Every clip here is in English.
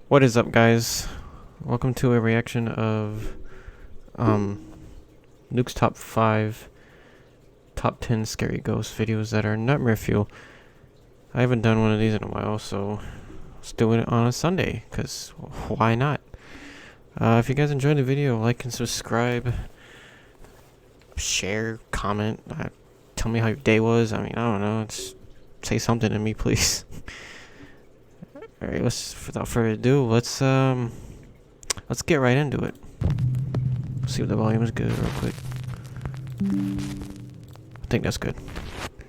What is up, guys? Welcome to a reaction of Nuke's top 5 top 10 scary ghost videos that are nightmare fuel. I haven't done one of these in a while, so let's do it on a Sunday, because why not? If you guys enjoyed the video, like and subscribe, share, comment, tell me how your day was. I mean, I don't know, just say something to me, please. Alright, without further ado, let's get right into it. See if the volume is good real quick. I think that's good.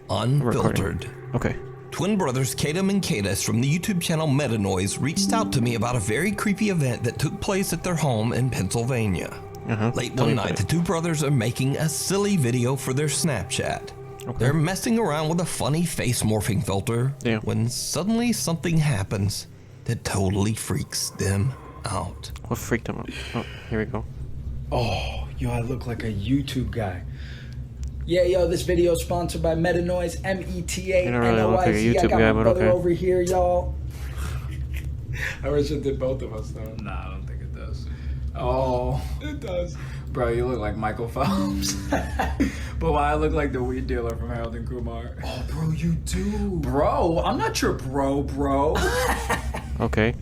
Unfiltered. Okay. Twin brothers Kadam and Kadis from the YouTube channel Metanoise reached out to me about a very creepy event that took place at their home in Pennsylvania. Late one night, the two brothers are making a silly video for their Snapchat. Okay. They're messing around with a funny face morphing filter when suddenly something happens that totally freaks them out. What freaked them out? Oh, here we go. Oh, yo, I look like a YouTube guy. Yeah, yo, this video is sponsored by Metanoise, M-E-T-A-N-O-I-Z. You don't really look like a YouTube I got guy, my but brother okay. over here, y'all. I wish it did both of us, though. Nah, I don't think it does. Oh, it does. Bro, you look like Michael Phelps. But why I look like the weed dealer from Harold and Kumar. Oh, bro, you do. Bro, I'm not your bro. Okay.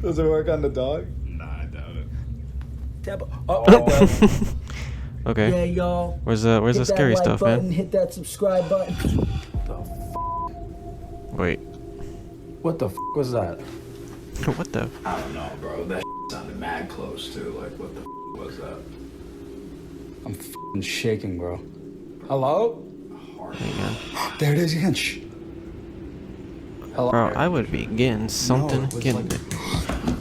Does it work on the dog? Nah, I doubt it. Oh. Okay. Yeah, y'all. Where's the scary like stuff, button, man? Hit that subscribe button. Wait. What the f was that? What the? I don't know, bro. That sounded mad close, too. Like, what the f was that? I'm f***ing shaking, bro. Hello? Hang on. There it is again. Shh. Hello? Bro, I would be getting something. it was Getting like- it.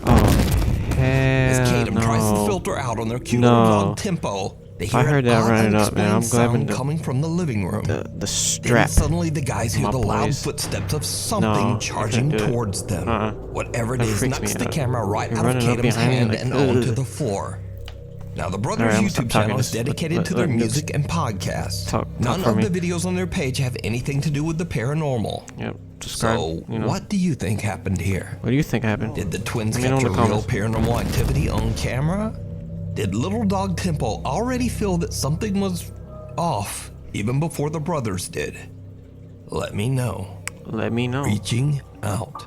Oh, As hell Kadam tries to no. filter out on their cute little dog Tempo, they hear I heard an that odd, running up, man. I'm unexplained grabbing sound coming from the living room. the strap. Then suddenly the guys hear My the loud boys. footsteps of something No, charging I can't do it. towards them. Whatever it That is freaks knocks me the out. camera right You're out of running up Kadam's behind me hand like, and onto ugh. the floor. Now the brothers' Alright, I'm gonna stop YouTube talking. channel is Just dedicated to let their Nuke music and podcasts. talk None for of me. the videos on their page have anything to do with the paranormal. Yep. Subscribe. So, you know. what do you think happened here? What do you think happened? Did the twins Let me know in capture the real comments. paranormal activity on camera? Did little dog Tempo already feel that something was off even before the brothers did? Let me know. Let me know. Reaching out.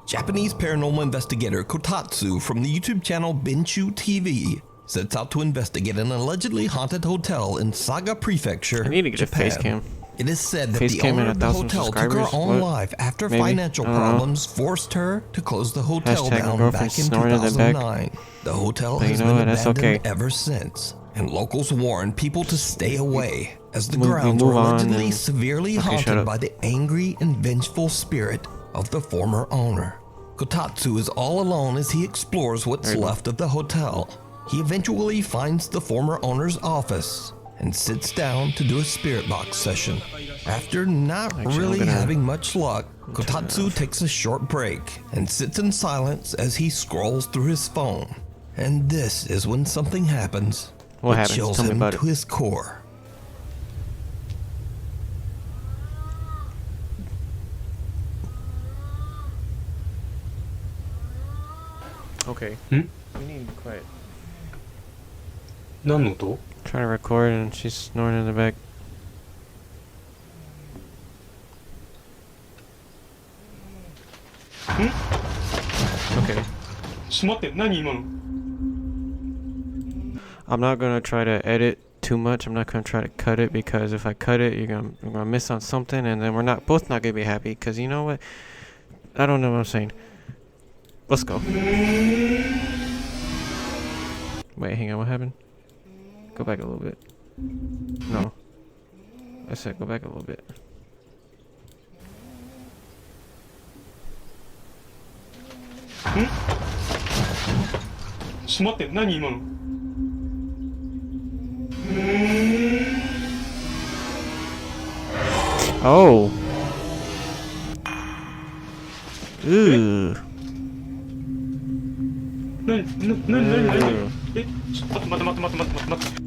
Japanese paranormal investigator Kotatsu from the YouTube channel Binchu TV sets out to investigate an allegedly haunted hotel in Saga Prefecture, I need to get Japan. a face cam. It is said that Face the cam owner and of the 1,000 hotel took her subscribers? own What? life after Maybe? financial I don't know. problems forced her to close the hotel Hashtag my down girlfriend back in snoring in the back. 2009. The hotel But you has know been what? That's abandoned okay. ever since, and locals warn people to stay away as the We grounds move are on allegedly and- severely Okay, shut haunted up. by the angry and vengeful spirit of the former owner. Kotatsu is all alone as he explores what's There you go. left of the hotel. He eventually finds the former owner's office and sits down to do a spirit box session. After not Actually, I'm really gonna having much luck, turn it Kotatsu off. takes a short break and sits in silence as he scrolls through his phone. And this is when something happens What that happens? chills Tell me him about to it. his core. Okay. Hmm? We need to be quiet. 何の音? Trying to record and she's snoring in the back. Okay. ちょっと待って、何今の? I'm not gonna try to edit too much. I'm not gonna try to cut it, because if I cut it, you're gonna miss on something, and then we're both not gonna be happy. Cause you know what? I don't know what I'm saying. Let's go. Wait, hang on. What happened? Go back a little bit. No. I said go back a little bit. Oh. Ooh.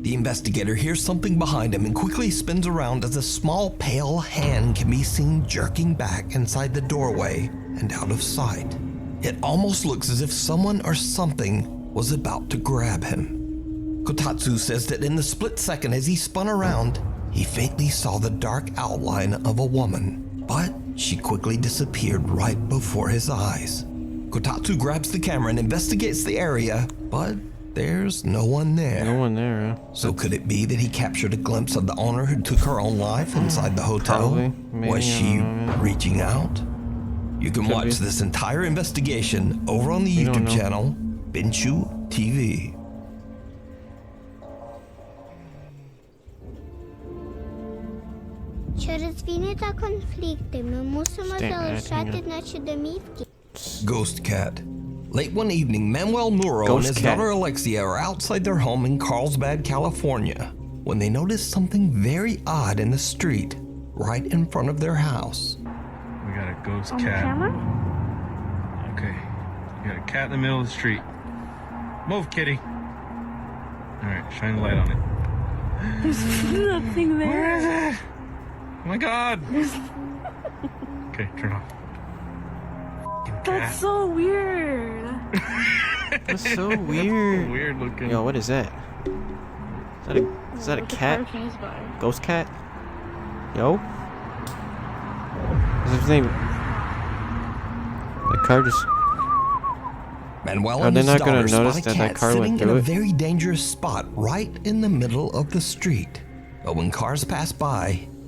The investigator hears something behind him and quickly spins around as a small pale hand can be seen jerking back inside the doorway and out of sight. It almost looks as if someone or something was about to grab him. Kotatsu says that in the split second as he spun around, he faintly saw the dark outline of a woman, but she quickly disappeared right before his eyes. Kotatsu grabs the camera and investigates the area, but there's no one there. No one there, huh? So could it be that he captured a glimpse of the owner who took her own life inside the hotel? Probably. Maybe, Was I she don't know. reaching out? You can Could watch be. this entire investigation over on the We don't YouTube know. channel, Binshu TV. Через війни та конфлікти ми мусимо Стій, залишати Тіна. наші домівки. Ghost Cat. Late one evening, Manuel Nuro and Ghost his Cat. daughter Alexia are outside their home in Carlsbad, California, when they notice something very odd in the street right in front of their house. We got a ghost cat. Okay. We got a cat in the middle of the street. Move, kitty. All right, shine the light on it. There's nothing there. Where is it? Oh my god. Okay, turn off. Fucking That's cat. so weird. That's so weird. Weird looking. Yo, what is that? Is that a cat? Ghost cat? Yo? What's his name? The car just... Manuel Are and they his not gonna daughter notice spot a that that cat car went sitting in through a it? very dangerous spot right in the middle of the street. But when cars pass by,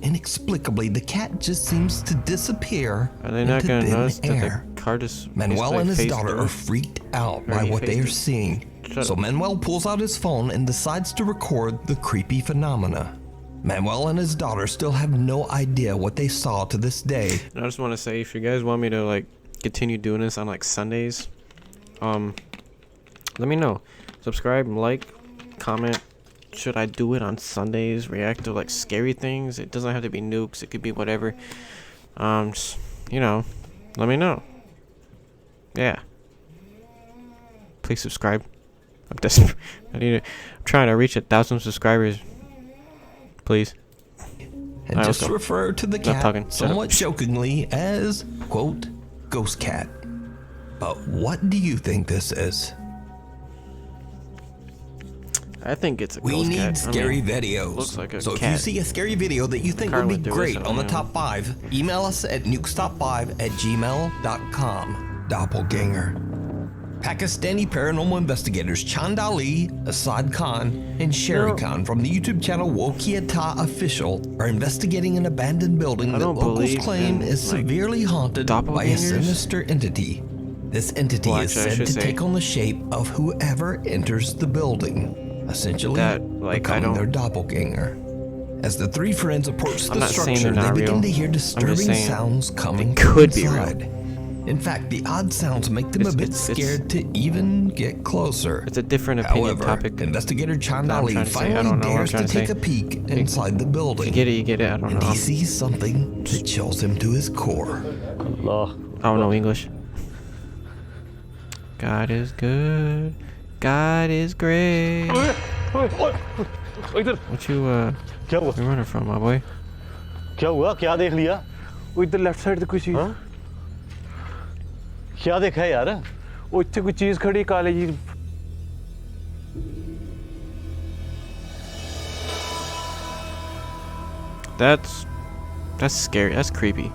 inexplicably the cat just seems to disappear Are they not into gonna thin notice that air. the car just... Manuel basically and his phased daughter through? are freaked out Or by he what they are phased seeing. Shut So up. Manuel pulls out his phone and decides to record the creepy phenomena. Manuel and his daughter still have no idea what they saw to this day. And I just want to say, if you guys want me to like continue doing this on like Sundays, let me know. Subscribe, like, comment. Should I do it on Sundays? React to like scary things? It doesn't have to be nukes. It could be whatever. Just, you know, let me know. Yeah. Please subscribe. I'm desperate. I'm trying to reach 1,000 subscribers. Please. And Alright, just let's go. refer to the Not cat talking. Shut somewhat up. jokingly as, quote, Ghost Cat. But what do you think this is? I think it's a We ghost need cat. scary I mean, videos. looks like a so if cat. you see a scary video that you think Car would be went through it, great so, on the yeah. top 5, email us at nukestop5@gmail.com. Doppelganger. Pakistani paranormal investigators Chand Ali, Asad Khan, and Sherry No. Khan from the YouTube channel Wokiata Official are investigating an abandoned building I that don't locals believe claim in, is like, severely haunted by a doppelgangers. sinister entity. This entity Well, is actually, I said should to say take on the shape of whoever enters the building, essentially That, like, I becoming don't- their doppelganger. As the three friends approach I'm the not saying structure, they're they not begin real. to hear I'm just disturbing saying sounds coming it from could be real. inside. In fact, the odd sounds make them a It's- bit it's- it's- scared to even get closer. It's a different opinion However, topic. investigator Chand No, I'm Ali trying to say, I finally don't know what I'm dares to trying to take say. a peek inside the If building, you get it, you get it. I don't and know. he sees something that chills him to his core. I don't know English. God is good. God is great. What you क्या हुआ you running from, my boy? क्या हुआ क्या देख लिया ਉਹ ਇੱਧਰ left side ਤੇ ਕੋਈ ਚੀਜ਼ हाँ क्या देखा है यार ਉਹ ਇੱਥੇ ਕੋਈ ਚੀਜ਼ ਖੜੀ ਕਾਲੇ ਜੀ That's scary. That's creepy.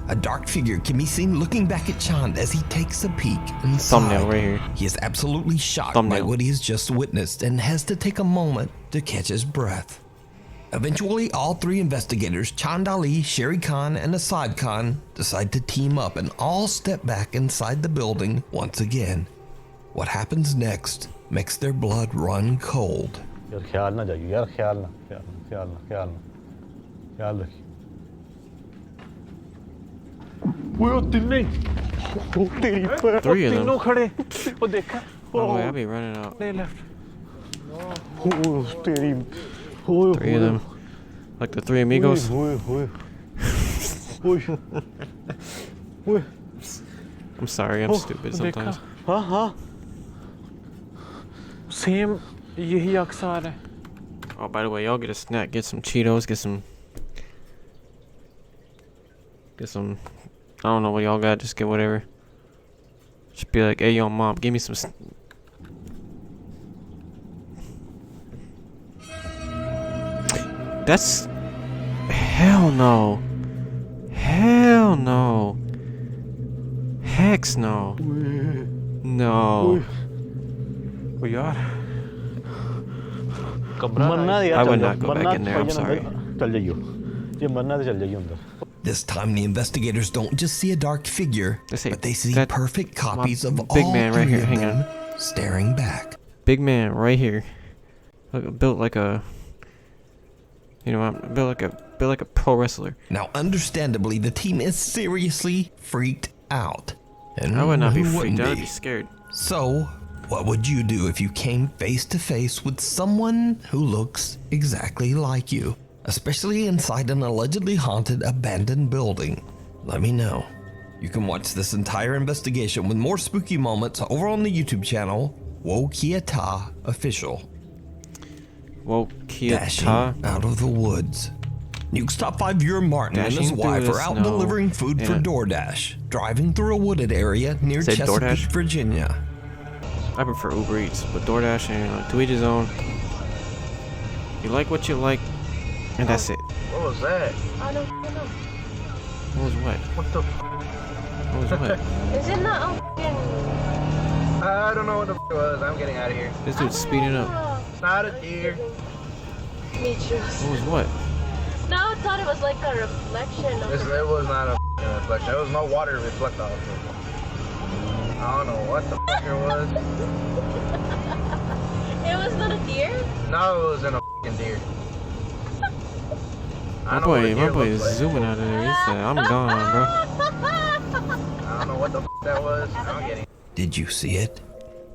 A dark figure can be seen looking back at Chand as he takes a peek inside. Thumbnail right here. He is absolutely shocked by Thumbnail. what he has just witnessed and has to take a moment to catch his breath. Eventually, all three investigators, Chand Ali, Sherry Khan, and Asad Khan, decide to team up and all step back inside the building once again. What happens next makes their blood run cold. यार ख्याल ना जाइए यार ख्याल ना ख्याल ना ख्याल ना ख्याल ना ख्याल रखिए ਓਏ ਉਹ ਤਿੰਨੇ ਉਹ ਤੇਰੀ ਭੈਣ, ਉਹ Three of them. ਤਿੰਨੋਂ ਖੜੇ ਉਹ ਦੇਖਾ Oh, boy, I be running out. ਨੇ ਲੈਫਟ ओह तेरी ओए Three of them. Like the three amigos. ओए ओए ओए ओए I'm sorry, I'm stupid sometimes. हाँ हाँ ਸੇਮ ਯਹੀ ਅਕਸ ਆ ਰਹਾ ਹੈ Oh, by the way, y'all get a snack. Get some Cheetos. Get some. I don't know what y'all got. Just get whatever. Just be like, hey, yo, mom, give me some. That's. Hell no. Hell no. Hex no. No. यार I would not go back in there, I'm sorry. चल जाइयो ये मरना तो चल जाइयो अंदर. This time, the investigators don't just see a dark figure, but they see perfect copies of all man right three here. of Hang them on. staring back. Big man right here. Built like a. You know, built like a pro wrestler. Now, understandably, the team is seriously freaked out. And I would not be who freaked. wouldn't I would be scared. So, what would you do if you came face to face with someone who looks exactly like you? Especially inside an allegedly haunted, abandoned building. Let me know. You can watch this entire investigation with more spooky moments over on the YouTube channel, Wokiata Official. Dashing out of the woods. Nuke's top 5 viewer Martin and his wife are out delivering food for DoorDash, driving through a wooded area near Chesapeake, Virginia. I prefer Uber Eats, but DoorDash, and to each his own. You like what you like, and that's it. What was that? I don't know. What was what? What the? What was what? Isn't that a fucking? I don't know what the it was. I'm getting out of here. This dude's speeding up. It's not a deer. Me too. What was what? No, I thought it was like a reflection of It was not a reflection. There was no water to reflect off of. I don't know what the fuck it was. It was not a deer? No, it wasn't a fucking deer. My boy is zooming out of there. He said, I'm gone, bro. I don't know what the fuck that was. I'm getting. Did you see it?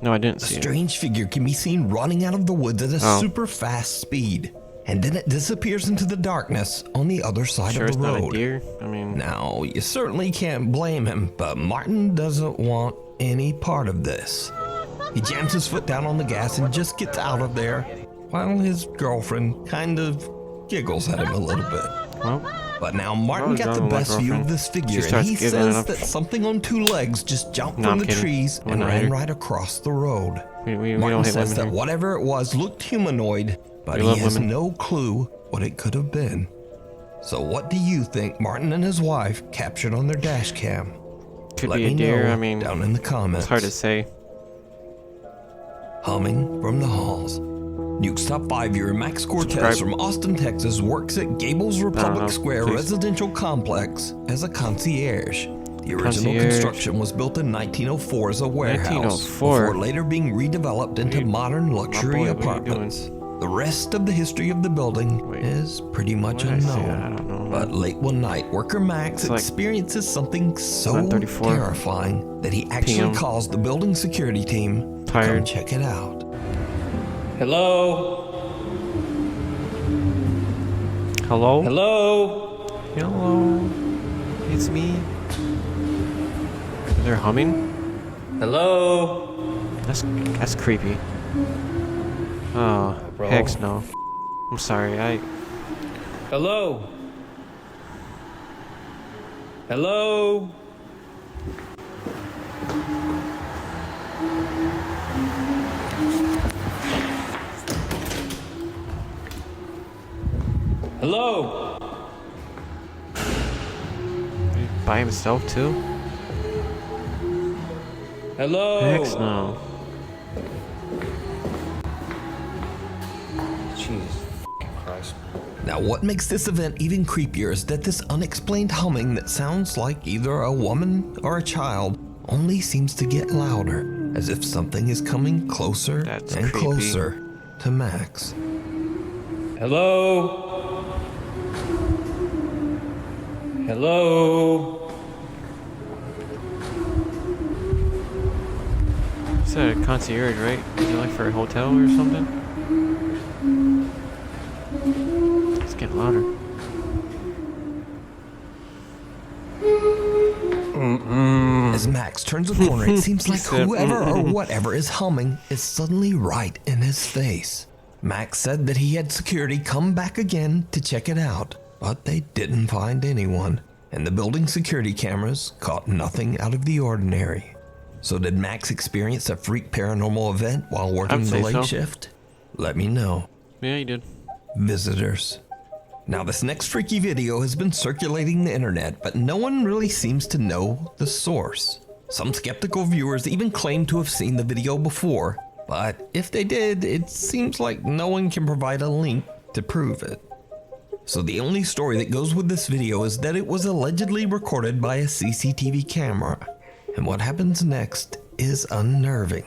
No, I didn't see it. A strange figure can be seen running out of the woods at a super fast speed. And then it disappears into the darkness on the other side of the road. Not a deer? I mean, now, you certainly can't blame him, but Martin doesn't want any part of this. He jams his foot down on the gas and just gets out of there, while his girlfriend kind of giggles at him a little bit. Well, but now Martin got the best view of this figure, and he says that something on 2 legs just jumped from the trees and ran right across the road. Martin says that whatever it was looked humanoid, but he has no clue what it could have been. So what do you think Martin and his wife captured on their dash cam? Could Let be a me deer. know I mean, down in the comments. It's hard to say. Humming from the halls. Nuke's top 5 viewer Max Cortez from Austin, Texas works at Gables Republic Square Residential Complex as a concierge. The original construction was built in 1904 as a warehouse before later being redeveloped into modern luxury apartments. The rest of the history of the building is pretty much unknown. But late one night, worker Max experiences something so terrifying that he actually calls the building security team to come check it out. Hello? Hello? Hello? Hello? It's me. They're humming? Hello? That's creepy. Oh, heck no. I'm sorry, Hello? Hello? Hello? By himself too? Hello? Heck no. Now, what makes this event even creepier is that this unexplained humming that sounds like either a woman or a child only seems to get louder, as if something is coming closer and closer to Max. Hello? Hello? You said a concierge, right? Is it like for a hotel or something? It's getting louder. As Max turns a corner, it seems like whoever or whatever is humming is suddenly right in his face. Max said that he had security come back again to check it out, but they didn't find anyone, and the building security cameras caught nothing out of the ordinary. So did Max experience a freak paranormal event while working the late shift? Let me know. Yeah, you did. Visitors. Now this next freaky video has been circulating the internet, but no one really seems to know the source. Some skeptical viewers even claim to have seen the video before, but if they did, it seems like no one can provide a link to prove it. So the only story that goes with this video is that it was allegedly recorded by a CCTV camera. And what happens next is unnerving.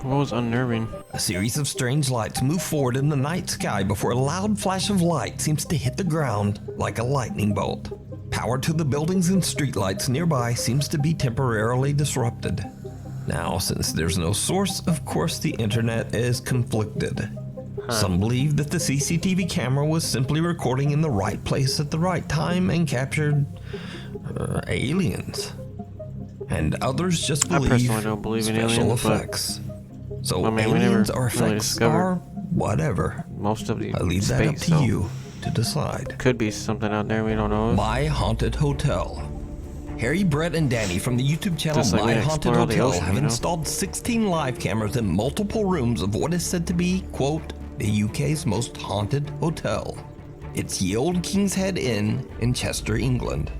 What was unnerving? A series of strange lights move forward in the night sky before a loud flash of light seems to hit the ground like a lightning bolt. Power to the buildings and streetlights nearby seems to be temporarily disrupted. Now, since there's no source, of course the internet is conflicted. Some believe that the CCTV camera was simply recording in the right place at the right time and captured aliens. And others just believe, I personally don't believe in special aliens, effects. So I mean, aliens or really effects are whatever. Most of the I leave that up to you to decide. Could be something out there we don't know of. My Haunted Hotel. Harry, Brett, and Danny from the YouTube channel Just like My Haunted Hotel ocean, have installed 16 live cameras in multiple rooms of what is said to be, quote, the UK's most haunted hotel. It's Ye Olde King's Head Inn in Chester, England.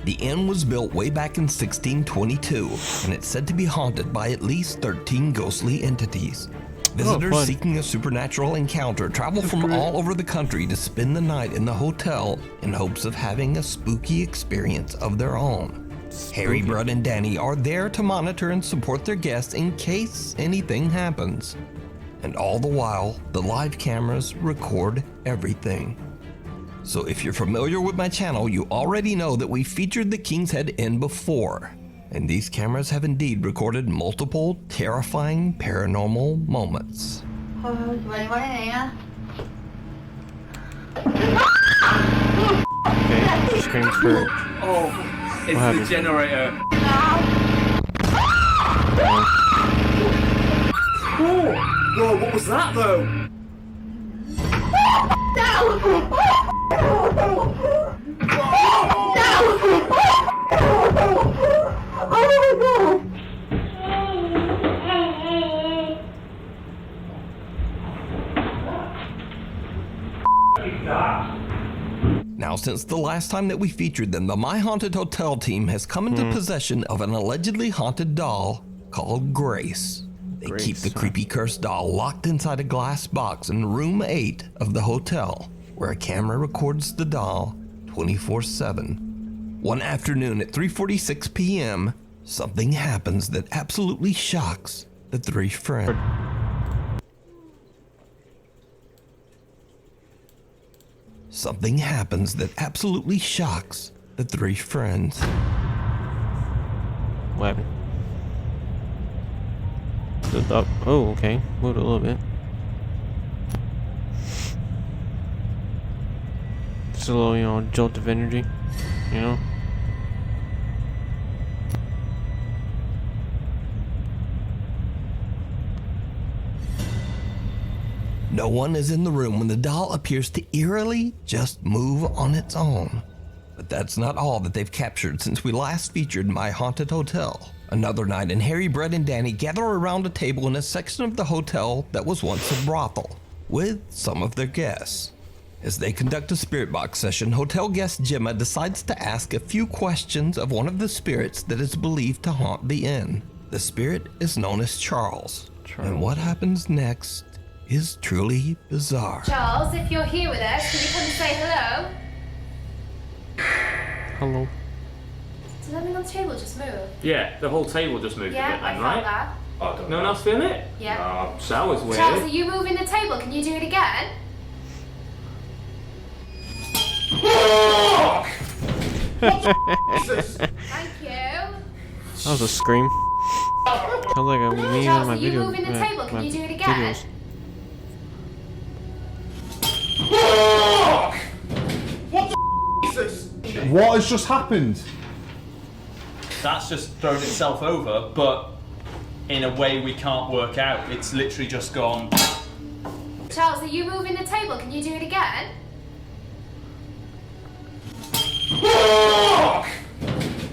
The inn was built way back in 1622, and it's said to be haunted by at least 13 ghostly entities. Visitors seeking a supernatural encounter travel from all over the country to spend the night in the hotel in hopes of having a spooky experience of their own. Harry, Brett, and Danny are there to monitor and support their guests in case anything happens. And all the while, the live cameras record everything. So if you're familiar with my channel, you already know that we featured the King's Head Inn before. And these cameras have indeed recorded multiple terrifying paranormal moments. Okay, screams for... Oh, it's the generator. Whoa, what was that though? Now, since the last time that we featured them, the My Haunted Hotel team has come into possession of an allegedly haunted doll called Grace. They keep the creepy cursed doll locked inside a glass box in room 8 of the hotel, where a camera records the doll 24/7. One afternoon at 3:46 p.m., something happens that absolutely shocks the three friends. Something happens that absolutely shocks the three friends. What happened? Oh, okay. Moved a little bit. Just a little, jolt of energy, No one is in the room when the doll appears to eerily just move on its own. But that's not all that they've captured since we last featured My Haunted Hotel. Another night, and Harry, Brett, and Danny gather around a table in a section of the hotel that was once a brothel, with some of their guests. As they conduct a spirit box session, hotel guest Gemma decides to ask a few questions of one of the spirits that is believed to haunt the inn. The spirit is known as Charles. And what happens next is truly bizarre. Charles, if you're here with us, can you come and say hello? Hello. Did everything on the table just move? Yeah, the whole table just moved Yeah, a bit I then, felt right? that. I don't know. No one else feeling it? Yeah. That was weird. Charles, are you moving the table? Can you do it again? Thank you. That was a scream. Sounds like a me Charles, on my are you video. moving the table? Can my you do it again? videos. What has just happened? That's just thrown itself over, but in a way we can't work out. It's literally just gone. Charles, are you moving the table? Can you do it again? Fuck!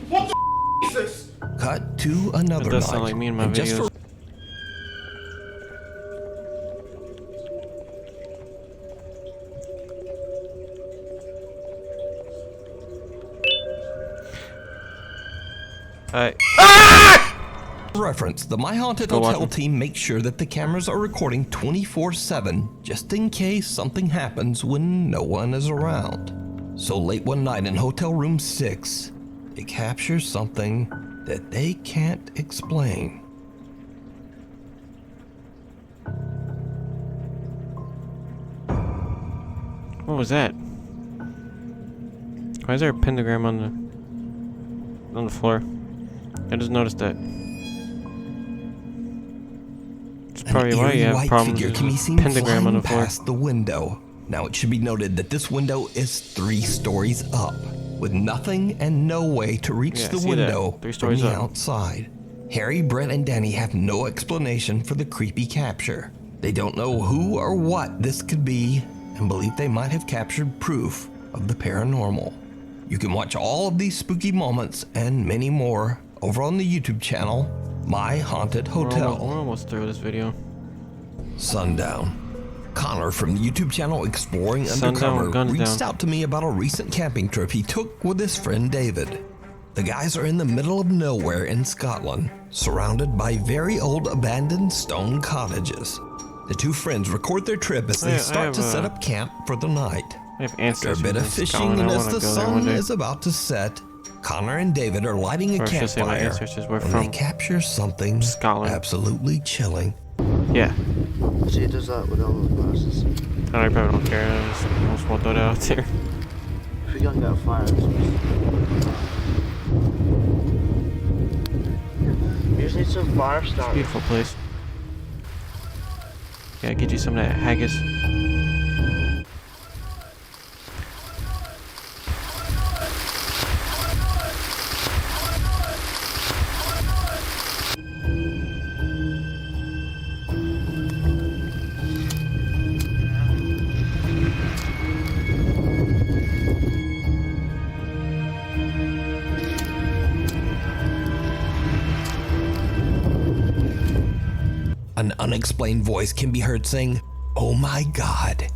What the is this? Cut to another It does night. sound like me in my and just videos. for reference, the My Haunted Still Hotel watching. team makes sure that the cameras are recording 24/7, just in case something happens when no one is around. So late one night in hotel room 6, it captures something that they can't explain. What was that? Why is there a pentagram on the floor? I just noticed that. It's probably why you Eerie have white problems figure with can be the seen pentagram on flying the floor. past the window. Now it should be noted that this window is 3 stories up, with nothing and no way to reach Yeah, the see that? window 3 from stories the up. outside. Harry, Brett, and Danny have no explanation for the creepy capture. They don't know who or what this could be, and believe they might have captured proof of the paranormal. You can watch all of these spooky moments and many more over on the YouTube channel, My Haunted Hotel. We're almost through this video. Sundown. Connor from the YouTube channel Exploring Sundown, Undercover guns reached down. out to me about a recent camping trip he took with his friend David. The guys are in the middle of nowhere in Scotland, surrounded by very old abandoned stone cottages. The two friends record their trip as they start to set up camp for the night. I have After a ancestors bit of in fishing Scotland. and I as wanna the go there one sun day. is about to set, Connor and David are lighting Or a I should say my campfire ancestors were when they from capture something Scotland. absolutely chilling. Yeah. See, it does that with all the glasses. I probably don't care. I just want that out there. If you're gonna go fire, you just need some fire starters. Beautiful place. Yeah, get you some of that haggis. An unexplained voice can be heard saying, "Oh my God."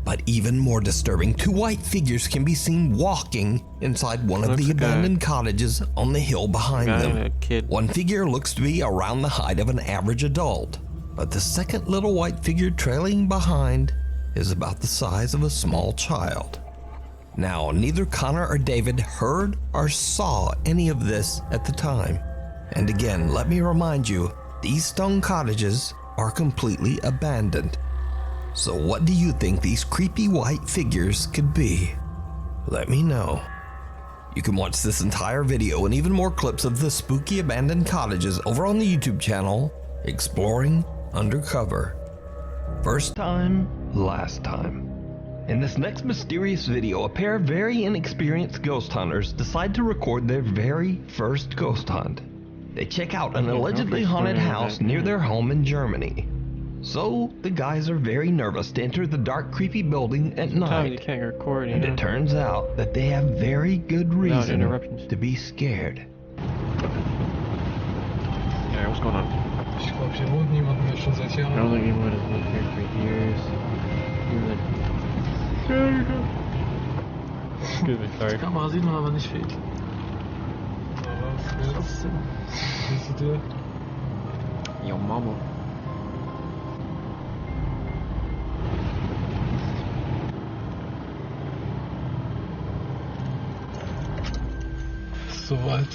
But even more disturbing, 2 white figures can be seen walking inside one of Looks the like a abandoned cottages on the hill behind guy them. and a kid. One figure looks to be around the height of an average adult, but the second little white figure trailing behind is about the size of a small child. Now, neither Connor or David heard or saw any of this at the time. And again, let me remind you, these stone cottages are completely abandoned. So what do you think these creepy white figures could be? Let me know. You can watch this entire video and even more clips of the spooky abandoned cottages over on the YouTube channel, Exploring Undercover. First time, last time. In this next mysterious video, a pair of very inexperienced ghost hunters decide to record their very first ghost hunt. They check out an allegedly haunted house near their home in Germany. So, the guys are very nervous to enter the dark, creepy building at Sometimes you night. can't record, you And know. it turns out that they have very good Without reason interruptions. to be scared. Yeah, what's going on? Ich glaube, hier wohnt niemand mehr schon seit I don't Jahren. think anyone has lived here for years. Excuse me, sorry. Die Kamera sieht man aber nicht viel. Aber wer ist es denn? Siehst du dir? Yo, mama. Soweit.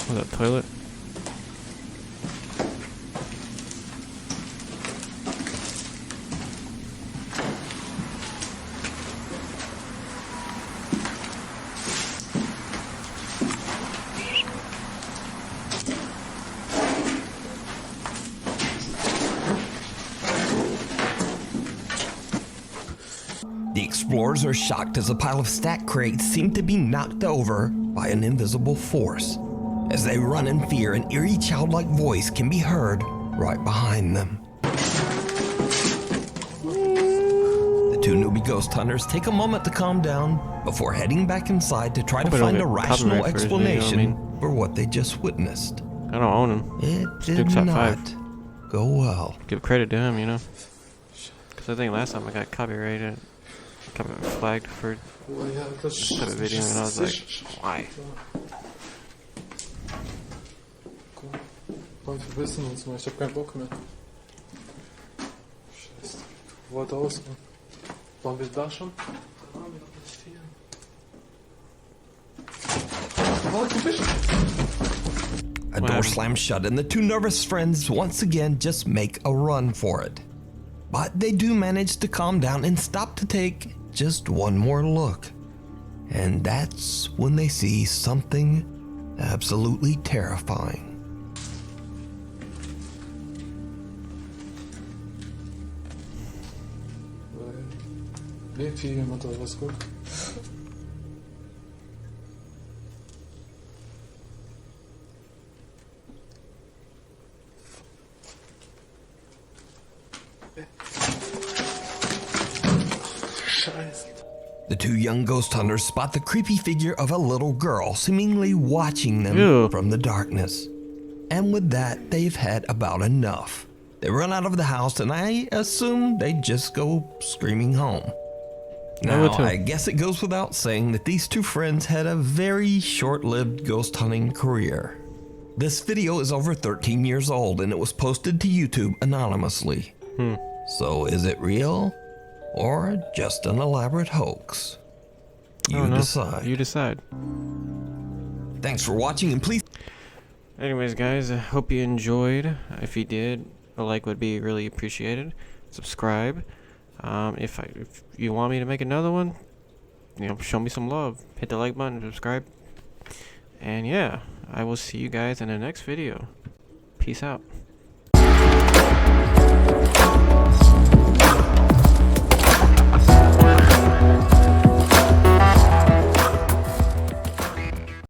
Was that toilet? The explorers are shocked as a pile of stacked crates seem to be knocked over by an invisible force. As they run in fear, an eerie childlike voice can be heard right behind them. The two newbie ghost hunters take a moment to calm down before heading back inside to try to find a rational explanation for what they just witnessed. I don't own him. It did not go well. Give credit to him, you know. Because I think last time I got copyrighted, flagged for this type of video, and I was like, why? Wir wissen uns mal, ich hab keinen Bock mehr. Scheiße, ich wollte ausgehen. Waren wir da schon? A door slams shut and the two nervous friends once again just make a run for it. But they do manage to calm down and stop to take just one more look. And that's when they see something absolutely terrifying. Lebt hier jemand oder was gut? The two young ghost hunters spot the creepy figure of a little girl seemingly watching them from the darkness. And with that, they've had about enough. They run out of the house and I assume they just go screaming home. Now, I guess it goes without saying that these two friends had a very short-lived ghost hunting career. This video is over 13 years old and it was posted to YouTube anonymously. So is it real or just an elaborate hoax? You decide. You decide. Thanks for watching and please... Anyways, guys, I hope you enjoyed. If you did, a like would be really appreciated. Subscribe. If you want me to make another one, you know, show me some love. Hit the like button, subscribe. And yeah, I will see you guys in the next video. Peace out.